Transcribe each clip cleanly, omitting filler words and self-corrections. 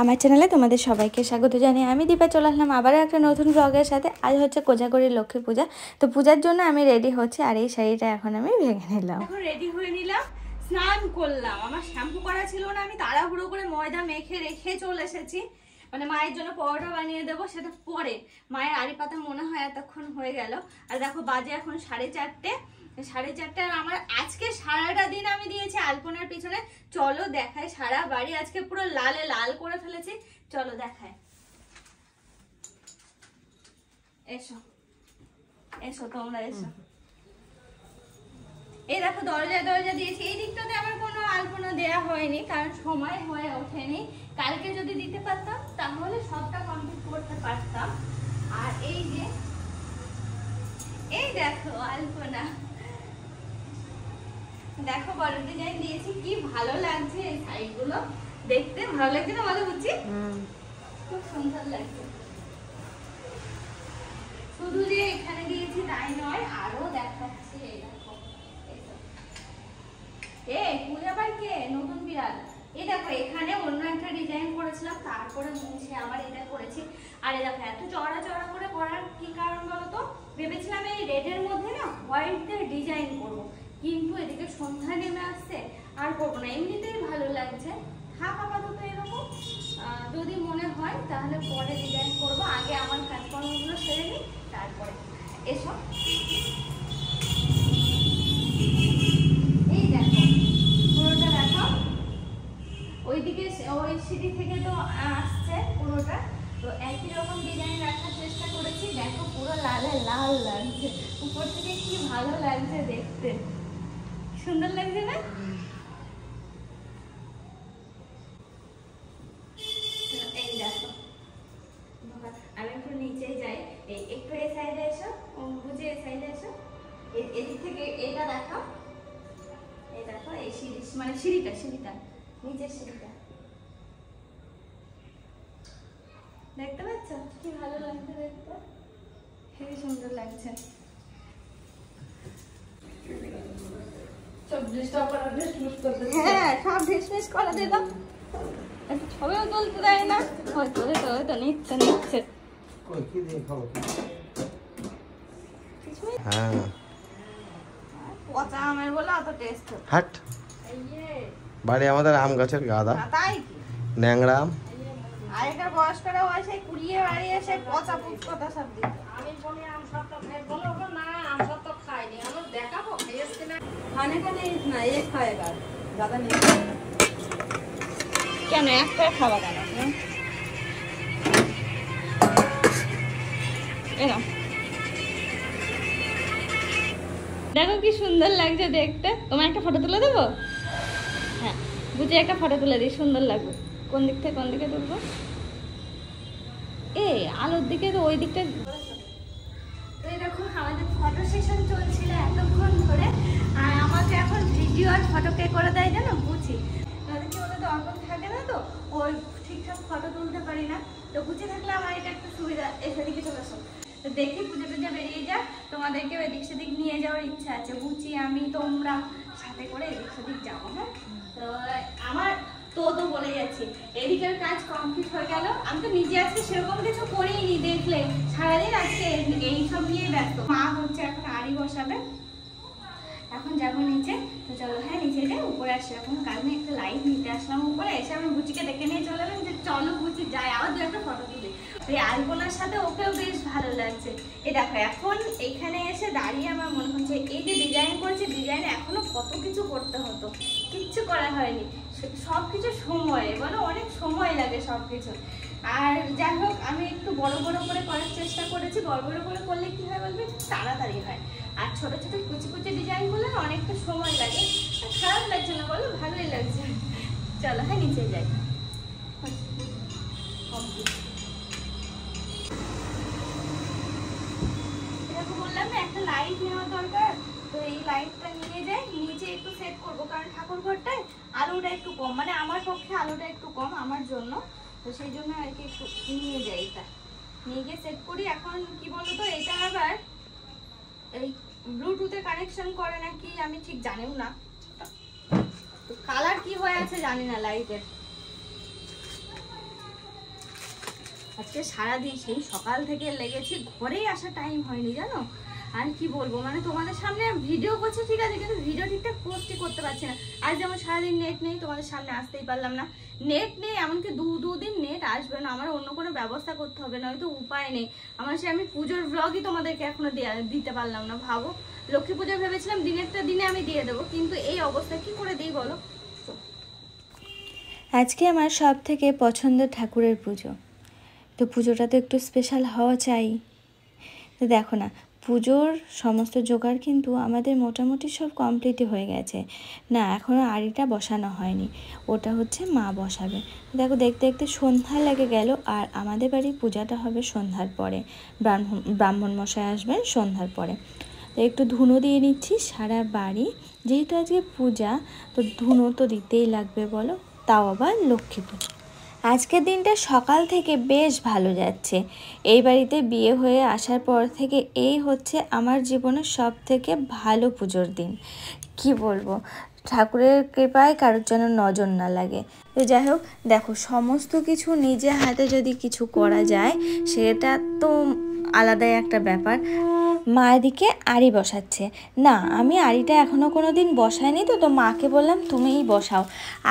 আমার চ্যানেলে তোমাদের সবাইকে স্বাগত জানিয়ে আমি দীপা চলে আসলাম আবারও একটা নতুন ব্লগের সাথে। আজ হচ্ছে কোজাগরীর লক্ষ্মী পূজা, তো পূজার জন্য আমি রেডি হচ্ছি। আর এই শাড়িটা এখন আমি ভেঙে নিলাম, এখন রেডি হয়ে নিলাম, স্নান করলাম। আমার শ্যাম্পু করা ছিল না, আমি তাড়াহুড়ো করে ময়দা মেখে রেখে চলে এসেছি। মানে মায়ের জন্য পরোটা বানিয়ে দেবো, সেটা পরে। মায়ের আড়ি পাতা মনে হয় এতক্ষণ হয়ে গেল। আর দেখো বাজে এখন 4:30। 4:30 আর আমার আজকে সারাটা দিন আমি দিয়েছি আলপনার পিছনে। চলো দেখাই, সারা বাড়ি আজকে পুরো লালে লাল করে ফেলেছি। চলো দেখাই, এসো এসো তোমরা এসো। এই দেখো দরজা দিয়েছি। এই দিকটাতে আমার কোনো আলপনা দেয়া হয়নি, কারণ সময় হয়ে ওঠেনি। কালকে যদি দিতে পারতাম তাহলে সবটা কমপ্লিট করতে পারতাম। আর এই যে এই দেখো আলপনা, দেখো বড় ডিজাইন দিয়েছি, কি ভালো লাগছে। এই শাড়িগুলো দেখতে ভালো লাগছে না বলো বুঝছি? খুব সুন্দর লাগছে। শুধু যে এখানে দিয়েছি তাই নয়, আরো দেখাচ্ছি। এই দেখো পূজাবার কে নতুন বিড়াল। এই দেখো এখানে অন্য একটা ডিজাইন করেছিলাম, তারপরে মুছে আবার এটা করেছি। আর এই দেখো এত চড়া চড়া করে করার কি কারণ বলতো? ভেবেছিলাম এই রেডের মধ্যে না হোয়াইট দিয়ে ডিজাইন করবো, কিন্তু এদিকে সন্ধ্যা নেমে আসছে, আর করবো না। এমনিতেই ভালো লাগছে, থাক আপাতত এরকম। যদি মনে হয় তাহলে পরে ডিজাইন করবো। আগে আমার কাজকর্মগুলো সেরে নিই, তারপরে এসব। এই দেখো পুরোটা দেখো, ওইদিকে ওই সিঁড়ি থেকে তো আসছে পুরোটা, তো একই রকম ডিজাইন রাখার চেষ্টা করেছি। দেখো পুরো লালে লাল লাগছে, উপর থেকে কি ভালো লাগছে দেখতে, সুন্দর লাগছে না? এই দেখো আমি একটু নিচে যাই, একটু এই সাইডে এসো, বুঝে এই সাইডে এসো। এদিক থেকে এটা দেখো, এই দেখো এই সিঁড়ি, মানে সিঁড়িটা নিচের সিঁড়িটা দেখতে পাচ্ছ? কি ভালো লাগছে দেখতে, খুবই সুন্দর লাগছে। হ্যাঁ সব ঢিসমিস করে দিলাম, একটু ছবিও তুলতে দেয় না। হয়তো নিচ্ছে পচা আমের বলে অত টেস্ট। হাট বাড়ি আমাদের আম গাছের গাদা, তাই কি ন্যাংরা আম। আগেকার বয়স্করা এসে কুড়িয়ে বাড়ি এসে পচা পুচকটা সব দিত। আমি বলি আম সব তো খাই, বলো না আম সব তো খাইনি। আমার দেখাবো খাইয়েছি না, খানে খানে না এ খায় দাদা নিয়ে কেন একটা খাওয়া কেন? এরকম দেখো কি সুন্দর লাগছে দেখতে। তোমার একটা ফটো তুলে দেবো? হ্যাঁ বুঝে একটা ফটো তুলে দিই, সুন্দর লাগবে। কোন দিক থেকে কোন দিকে তুলবো? এই আলোর দিকে, তো ওই দিকটা। এই দেখো আমাদের ফটো সেশন চলছিল এতক্ষণ ধরে, আর আমাকে এখন ভিডিও আর ফটো কে করে দেয় জানো? বুঝি তাদের কি বলতো অর্পণ থাকে না, তো ওই ঠিকঠাক ফটো তুলতে পারি না। তো বুঝে থাকলে আমার এটা একটু সুবিধা। এদিকে চলে আসো, তো দেখি পুজো টুজো বেরিয়ে যাক, তোমাদেরকেও এদিক সেদিক নিয়ে যাওয়ার ইচ্ছা আছে। বুঝি আমি তোমরা সাথে করে এদিক সেদিক যাবো। হ্যাঁ তো আমার তো বলে যাচ্ছি, এদিকের কাজ কমপ্লিট হয়ে গেল। আমি তো নিজে আজকে সেরকম কিছু করিনি, দেখলে সারাদিন আজকে এইসব নিয়ে ব্যস্ত। মা হচ্ছে এখন আড়ি বসাবে, এখন যাবো নিচে। তো চলো হ্যাঁ নিচে যাই, উপরে আসি। এখন কাল নিয়ে একটা লাইট নিতে আসলাম উপরে, এসে আমি বুচিকে দেখে নিয়ে চলে এলাম যে চলো বুচি যাই, আবার দু একটা ফটো তুলি। এই আলপনার সাথে ওকেও বেশ ভালো লাগছে। এই দেখো এখন এখানে এসে দাঁড়িয়ে আমার মনে হচ্ছে এই যে ডিজাইন করেছে, ডিজাইন এখনো কত কিছু করতে হতো, কিচ্ছু করা হয়নি। সব কিছু সময় বলো, অনেক সময় লাগে সব কিছু। আর যাই হোক আমি একটু বড় বড় করে করার চেষ্টা করেছি। বড় বড় করে করলে কি হয় বলবে, তাড়াতাড়ি হয়। আর ছোট ছোট কুচি কুচি ডিজাইন করলে অনেকটা সময় লাগে। খারাপ লাগছে না বলো, ভালোই লাগছে। চলো হ্যাঁ নিচে যাই। এরকম বললাম না একটা লাইট নেওয়া দরকার, তো এই লাইটটা নিয়ে যাই নিচে একটু সেট করবো, কারণ ঠাকুর ঘরটায় আলোটা একটু কম, মানে আমার পক্ষে আলোটা একটু কম আমার জন্য। তো সেই জন্য আর কি একটু নিয়ে যাই, এটা নিয়ে গিয়ে সেট করি। এখন কি বলতো এটা আবার এই ব্লুটুথে কানেকশন করে নাকি আমি ঠিক জানিও না, কালার কি হয়ে আছে জানি না লাইটের। আজকে সারাদিন সেই সকাল থেকে লেগেছি, ঘরেই আসার টাইম হয়নি জানো। আর কি বলবো, মানে তোমাদের সামনে ভিডিও করছি ঠিক আছে, কিন্তু ভিডিও ঠিকঠাক পোস্টই করতে পারছি না। আজ যেমন সারাদিন নেট নেই, তোমাদের সামনে আসতেই পারলাম না। নেট নেই, এমনকি দুদিন নেট আসবে না, আমার অন্য কোনো ব্যবস্থা করতে হবে, নয়তো উপায় নেই আমার। সে আমি পুজোর ব্লগই তোমাদেরকে এখনো দিতে পারলাম না। ভাবো, লক্ষ্মী পুজো ভেবেছিলাম দিনেরটা দিনে আমি দিয়ে দেবো, কিন্তু এই অবস্থা কি করে দিই বলো। আজকে আমার সব থেকে পছন্দের ঠাকুরের পুজো, তো পুজোটা তো একটু স্পেশাল হওয়া চাই। তো দেখো না, পুজোর সমস্ত জোগাড় কিন্তু আমাদের মোটামুটি সব কমপ্লিটই হয়ে গেছে। না, এখনও আড়িটা বসানো হয়নি, ওটা হচ্ছে মা বসাবে। দেখো, দেখতে দেখতে সন্ধ্যা লেগে গেল, আর আমাদের বাড়ির পূজাটা হবে সন্ধ্যার পরে। ব্রাহ্মণ মশাই আসবেন সন্ধ্যার পরে। তো একটু ধুনো দিয়ে নিচ্ছি সারা বাড়ি, যেহেতু আজকে পূজা, তো ধুনো তো দিতেই লাগবে বলো, তাও আবার লক্ষ্মী পুজো। আজকের দিনটা সকাল থেকে বেশ ভালো যাচ্ছে। এই বাড়িতে বিয়ে হয়ে আসার পর থেকে এই হচ্ছে আমার জীবনের সব থেকে ভালো পুজোর দিন। কি বলবো, ঠাকুরের কৃপায় কারোর যেন নজর না লাগে। তো যাই হোক, দেখো, সমস্ত কিছু নিজে হাতে যদি কিছু করা যায় সেটা তো আলাদাই একটা ব্যাপার। মা এদিকে আড়ি বসাচ্ছে। না, আমি আড়িটা এখনও কোনো দিন বসাইনি, তো মাকে বললাম তুমিই বসাও।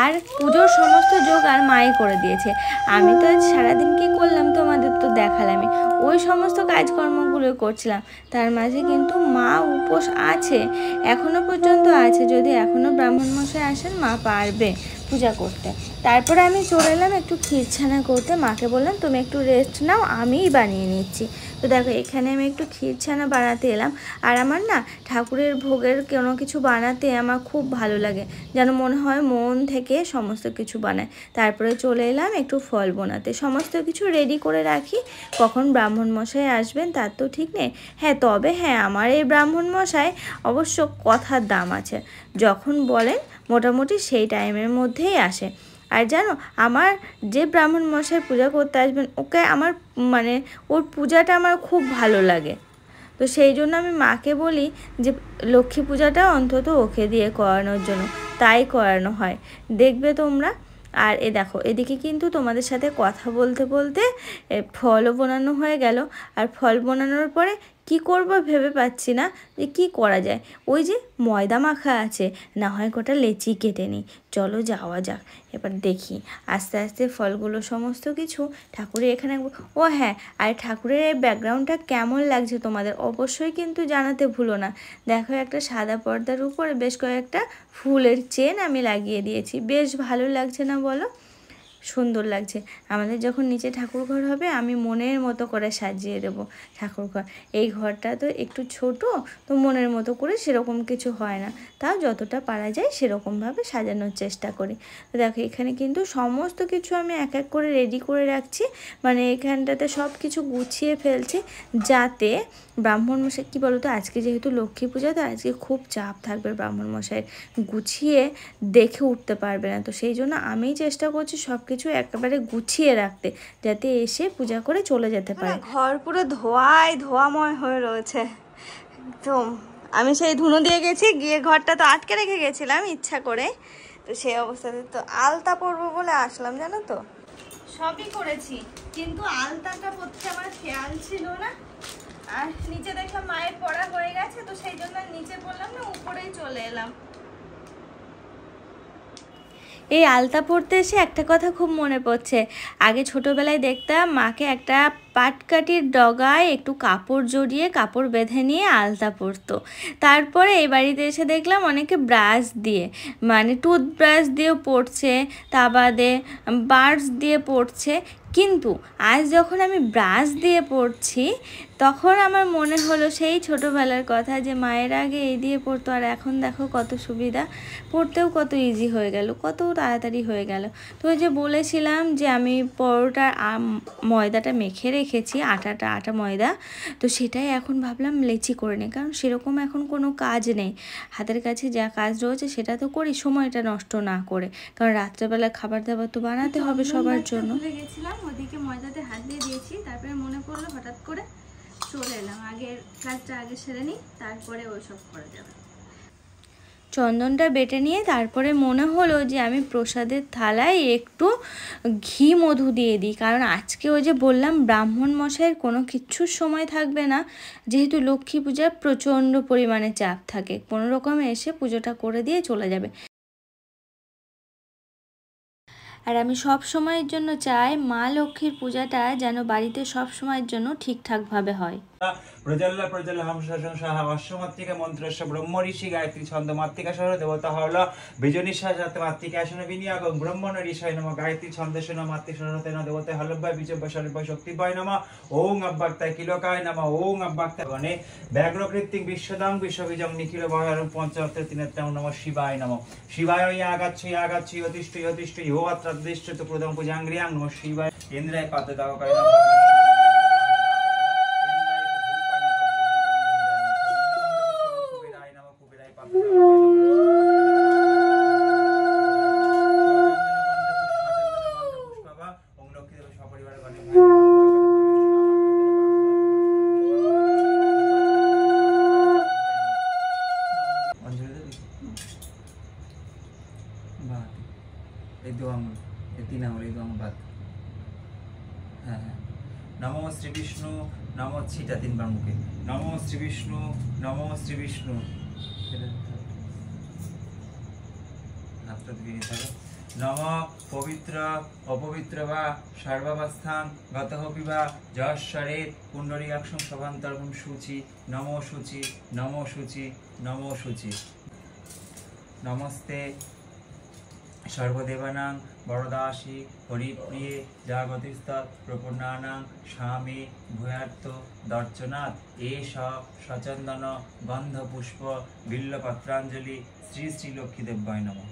আর পুজোর সমস্ত জোগাড় মাই করে দিয়েছে। আমি তো আজ সারাদিন কী করলাম তোমাদের তো দেখালামই, ওই সমস্ত কাজকর্মগুলো করছিলাম। তার মাঝে কিন্তু মা উপোস আছে, এখনও পর্যন্ত আছে। যদি এখনও ব্রাহ্মণমশাই আসেন, মা পারবে পূজা করতে। তারপরে আমি চলে এলাম একটু ক্ষীরছানা করতে। মাকে বললাম তুমি একটু রেস্ট নাও, আমিই বানিয়ে নিচ্ছি। তো দেখো, এখানে আমি একটু ক্ষীরছানা বানাতে এলাম। আর আমার না ঠাকুরের ভোগের কোনো কিছু বানাতে আমার খুব ভালো লাগে, যেন মনে হয় মন থেকে সমস্ত কিছু বানায়। তারপরে চলে এলাম একটু ফল বানাতে, সমস্ত কিছু রেডি করে রাখি। কখন ব্রাহ্মণ মশাই আসবেন তার তো ঠিক নেই। হ্যাঁ, তবে হ্যাঁ, আমার এই ব্রাহ্মণ মশাই অবশ্য কথার দাম আছে, যখন বলেন মোটামুটি সেই টাইমের মধ্যেই আসে। আর জানো, আমার যে ব্রাহ্মণ মশাই পূজা করতে আসবেন, ওকে আমার মানে ওর পূজাটা আমার খুব ভালো লাগে। তো সেই জন্য আমি মাকে বলি যে লক্ষ্মী পূজাটা অন্তত ওকে দিয়ে করানোর জন্য, তাই করানো হয়, দেখবে তোমরা। আর এ দেখো, এদিকে কিন্তু তোমাদের সাথে কথা বলতে বলতে ফলও বানানো হয়ে গেল। আর ফল বানানোর পরে কি করব ভেবে পাচ্ছি না যে কি করা যায়। ওই যে ময়দা মাখা আছে, না হয় গোটা লেচি কেটে নিই। চলো যাওয়া যাক, এবার দেখি আস্তে আস্তে ফলগুলো সমস্ত কিছু ঠাকুরের এখানে। ও হ্যাঁ, আর ঠাকুরের এই ব্যাকগ্রাউন্ডটা কেমন লাগছে তোমাদের অবশ্যই কিন্তু জানাতে ভুলো না। দেখো, একটা সাদা পর্দার উপরে বেশ কয়েকটা ফুলের চেন আমি লাগিয়ে দিয়েছি, বেশ ভালো লাগছে না বলো? সুন্দর লাগছে। আমাদের যখন নিচে ঠাকুর ঘর হবে, আমি মনের মতো করে সাজিয়ে দেব ঠাকুর ঘর। এই ঘরটা তো একটু ছোট, তো মনের মতো করে সেরকম কিছু হয় না, তাও যতটা পারা যায় সেরকমভাবে সাজানোর চেষ্টা করি। তো দেখো, এখানে কিন্তু সমস্ত কিছু আমি এক এক করে রেডি করে রাখছি, মানে এখানটাতে সব কিছু গুছিয়ে ফেলছি, যাতে ব্রাহ্মণমশাই, কী বলো তো, আজকে যেহেতু লক্ষ্মী পূজা, তো আজকে খুব চাপ থাকবে ব্রাহ্মণমশাইয়ের, গুছিয়ে দেখে উঠতে পারবে না। তো সেই জন্য আমি চেষ্টা করছি সব কিছু একেবারে গুছিয়ে রাখতে, যাতে এসে পূজা করে চলে যেতে পারে। ঘর পুরো ধোয়াময় হয়ে রয়েছে। তো আমি সেই ধুনো দিয়ে গেছি, গিয়ে ঘরটা তো আটকে রেখে গেছিলাম ইচ্ছা করে, তো সেই অবস্থাতে তো আলতা পরবো বলে আসলাম, জানো তো। সবই করেছি, কিন্তু আলতাটা পরতে আমার খেয়াল ছিল না। আর নিচে দেখলাম মায়ের পড়া হয়ে গেছে, তো সেই জন্য নিচে পড়লাম না, উপরেই চলে এলাম। এই আলতা পরতে এসে একটা কথা খুব মনে পড়ছে। আগে ছোটোবেলায় দেখতাম মাকে একটা পাটকাঠির ডগায় একটু কাপড় জড়িয়ে কাপড় বেঁধে নিয়ে আলতা পরতো। তারপরে এই বাড়িতে এসে দেখলাম অনেকে ব্রাশ দিয়ে, মানে টুথব্রাশ দিয়েও পরছে, তা বাদে বার্স দিয়ে পরছে। কিন্তু আজ যখন আমি ব্রাশ দিয়ে পড়ছি, তখন আমার মনে হলো সেই ছোটোবেলার কথা, যে মায়ের আগে এই দিয়ে পড়তো, আর এখন দেখো কত সুবিধা, পড়তেও কত ইজি হয়ে গেল, কত তাড়াতাড়ি হয়ে গেল। তো ওই যে বলেছিলাম যে আমি পরোটার ময়দাটা মেখে রেখেছি, আটা ময়দা, তো সেটাই এখন ভাবলাম লেচি করে নিই, কারণ সেরকম এখন কোনো কাজ নেই, হাতের কাছে যা কাজ রয়েছে সেটা তো করি, সময়টা নষ্ট না করে, কারণ রাত্রেবেলা খাবার দাবার তো বানাতে হবে সবার জন্য। গেছিলাম ওদিকে ময়দাতে হাত দিয়ে দিয়েছি, তারপরে মনে পড়লো হঠাৎ করে, চলে এলাম। আগের কাজটা আগে সেরে নিই, তারপরে ওইসব করা যাবে। চন্দনটা বেটে নিয়ে তারপরে মনে হলো যে আমি প্রসাদের থালায় একটু ঘি মধু দিয়ে দিই, কারণ আজকে ওই যে বললাম ব্রাহ্মণ মশাইয়ের কোনো কিচ্ছুর সময় থাকবে না, যেহেতু লক্ষ্মী পূজার প্রচণ্ড পরিমাণে চাপ থাকে, কোনো রকমে এসে পুজোটা করে দিয়ে চলে যাবে। আর আমি সব সময়ের জন্য চাই মা লক্ষ্মীর পূজাটা যেন বাড়িতে সব সময়ের জন্য ঠিকঠাকভাবে হয়। প্রজ্বল্য প্রজ্বল্য হংসাহ অশ্বমাত্রিকা মন্ত্রস্য ব্রহ্ম ঋষি গায়ত্রী ছন্দ মাত্রিকা সহ দেবতা হল বীজনিশ্বাস মাত্রিকা আসন বিনিয়োগ ব্রহ্মণ ঋষয় নম গায়ত্রী ছন্দেশ মাতৃ সরতেন দেবতা হলব্যয় বিজব্য সর্বয় শক্তিভয় নম ওং অব্যক্তায় কিলোকায় নম ওং অব্যক্তায় গণে ব্যাঘ্রকৃত্তিং বিশ্বদাং বিশ্ববীজং নিখিল বহরং পঞ্চরত্র তিনেত্রাং নম শিবায় নম শিবায় ইয়াগাচ্ছি অতিষ্ঠ ইহো অত্রাদিষ্ট প্রদম পূজাঙ্গ্রিয়াং নম শিবায় ইন্দ্রায় পাদ্যদাবকায় নম নমো শ্রী বিষ্ণু নমো ছিটা তিনবার মুখে নমো শ্রী বিষ্ণু নমো শ্রী বিষ্ণু নম পবিত্র অপবিত্র বা সর্বাবস্থান গতঃ পিবা যশ্বরে পুণ্ডরীকাক্ষং সভান্তর্গম শুচি নমো শুচি নমো শুচি নমো শুচি নমস্তে সর্বদেবানাং বরদাসী হরিপ্রিয়ে জাগতিস্তৎ প্রপন্নানাং স্বামী ভূয়ার্থ দর্শনাথ এষ সচন্দন গন্ধ পুষ্প বিল্লপত্রাঞ্জলি শ্রী শ্রী লক্ষ্মীদেব্যায় নমঃ।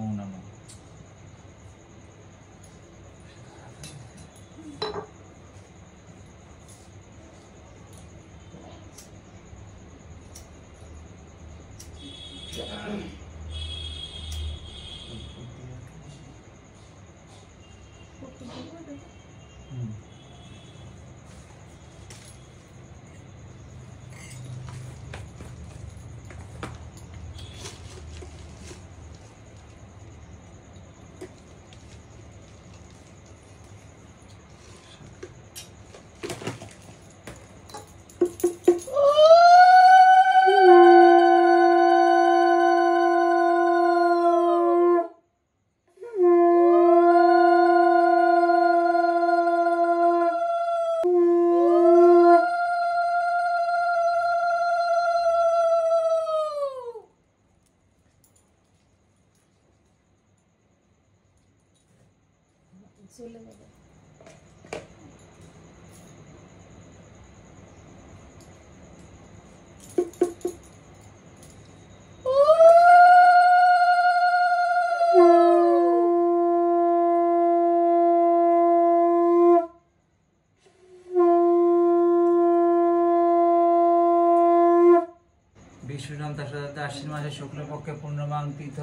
ওম নমঃ। বিষ্ণুনাম তার সাথে আশ্বিন মাসের শুক্লপক্ষে পূর্ণমাং তীর্থ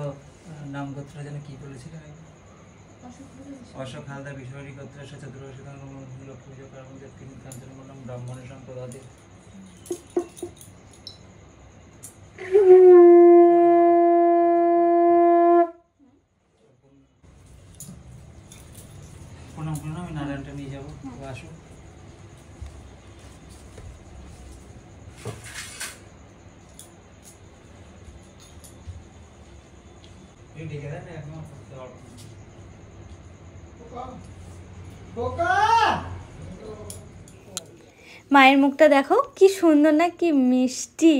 নাম গোত্র যেন কি বলেছিলেন অশোক হালদার বিশ্বরী গোত্র চতুর্দশ লক্ষ্মী পুজো কর্ম তিনি কাঞ্চন বললাম ব্রাহ্মণ সম্প্রদায় প্রণাম প্রণাম আমি নারায়ণটা নিয়ে যাবো আসো ডেকে দেন এখন মায়ের মুখটা দেখো কি সুন্দর না, কি মিষ্টি,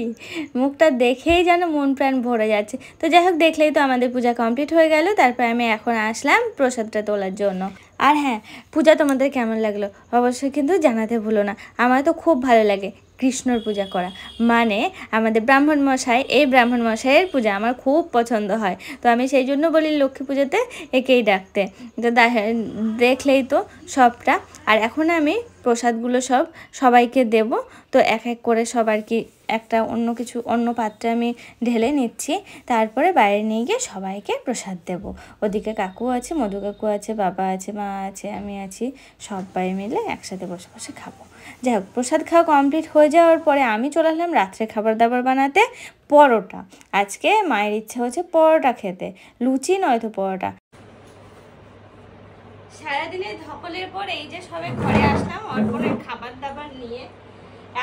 মুখটা দেখেই যেন মন প্রাণ ভরে যাচ্ছে। তো যাই হোক, দেখলেই তো আমাদের পূজা কমপ্লিট হয়ে গেল। তারপর আমি এখন আসলাম প্রসাদটা তোলার জন্য। আর হ্যাঁ, পূজা তোমাদের কেমন লাগলো অবশ্যই কিন্তু জানাতে ভুলো না। আমার তো খুব ভালো লাগে কৃষ্ণর পূজা করা, মানে আমাদের ব্রাহ্মণ মশাই, এই ব্রাহ্মণ মশাইয়ের পূজা আমার খুব পছন্দ হয়। তো আমি সেই জন্য বলি লক্ষ্মী পূজাতে একেই ডাকতে। তো দেখলেই তো সবটা। আর এখন আমি প্রসাদগুলো সবাইকে দেব। তো এক এক করে সবার কি একটা অন্য পাত্রে আমি ঢেলে নিচ্ছি, তারপরে বাইরে নিয়ে গিয়ে সবাইকে প্রসাদ দেব। ওদিকে কাকু আছে, মধু কাকু আছে, বাবা আছে, মা আছে, আমি আছি, সবাই মিলে একসাথে বসে বসে খাবো। যাই হোক, প্রসাদ খাওয়া কমপ্লিট হয়ে যাওয়ার পরে আমি চলে আসলাম রাত্রে খাবার দাবার বানাতে। পরোটা, আজকে মায়ের ইচ্ছা হচ্ছে পরোটা খেতে, লুচি নয়তো পরোটা। সারাদিনের ধকলের পর এই যে সবে ঘরে আসলাম অর্পণের খাবার দাবার নিয়ে।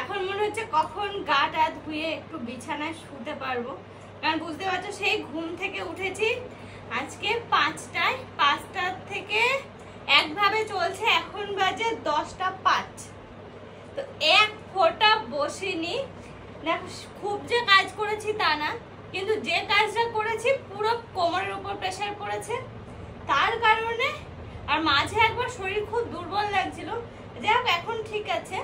এখন মনে হচ্ছে কখন গা টা ধুয়ে একটু বিছানায় শুতে পারবো, কারণ বুঝতে পারছো সেই ঘুম থেকে উঠেছি আজকে 5টায়, 5টা থেকে একভাবে চলছে, এখন বাজে 10টা 5। তো এক ফোঁটা বসিনি। দেখো খুব যে কাজ করেছি তা না, কিন্তু যে কাজটা করেছি পুরো কোমরের উপর প্রেশার পড়েছে, তার কারণে আর মাঝে একবার শরীর খুব দুর্বল লাগছিল। যাই হোক এখন ঠিক আছে,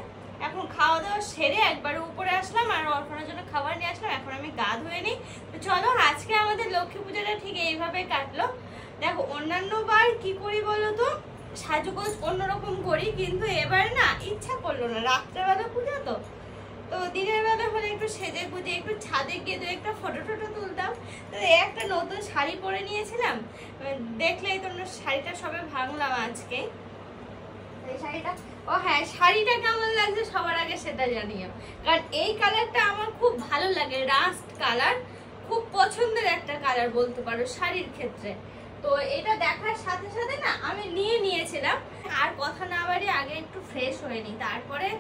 এখন খাওয়া দাওয়া সেরে একবার উপরে আসলাম আর অর্পণের জন্য খাবার নিয়ে আসলাম। এখন আমি গা ধুয়ে নিই। তো চলো, আজকে আমাদের লক্ষ্মী পূজাটা ঠিক এইভাবে কাটলো। দেখো অন্যান্য বার কি করি বলো তো, সাজুগোজ অন্যরকম করি, কিন্তু এবার না ইচ্ছা করলো না, রাত্রেবেলা পূজা তো দিনের বেলা হলে একটু সেজে গুজে একটু ছাদে গিয়ে দু একটা ফটো তুলতাম। তো একটা নতুন শাড়ি পরে নিয়েছিলাম, দেখলেই তোমরা, শাড়িটা সবে ভাঙলাম আজকে। এই শাড়িটা, ও হ্যাঁ, শাড়িটা কেমন লাগছে সবার আগে সেটা জানিও, কারণ এই কালারটা আমার খুব ভালো লাগে, রাস্ট কালার, খুব পছন্দের একটা কালার বলতে পারো শাড়ির ক্ষেত্রে। তো এটা দেখার সাথে সাথে না আমি নিয়েছিলাম। আর কথা না বাড়িয়ে আগে একটু ফ্রেশ হয়ে নিই, তারপরে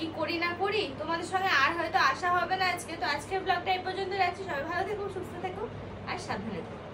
কি করি না করি তোমাদের সঙ্গে আর হয়তো আসা হবে না আজকে। তো আজকের ব্লগটা এই পর্যন্ত রাখছি। সবাই ভালো থেকো, সুস্থ থেকো আর সাবধানে থেকো।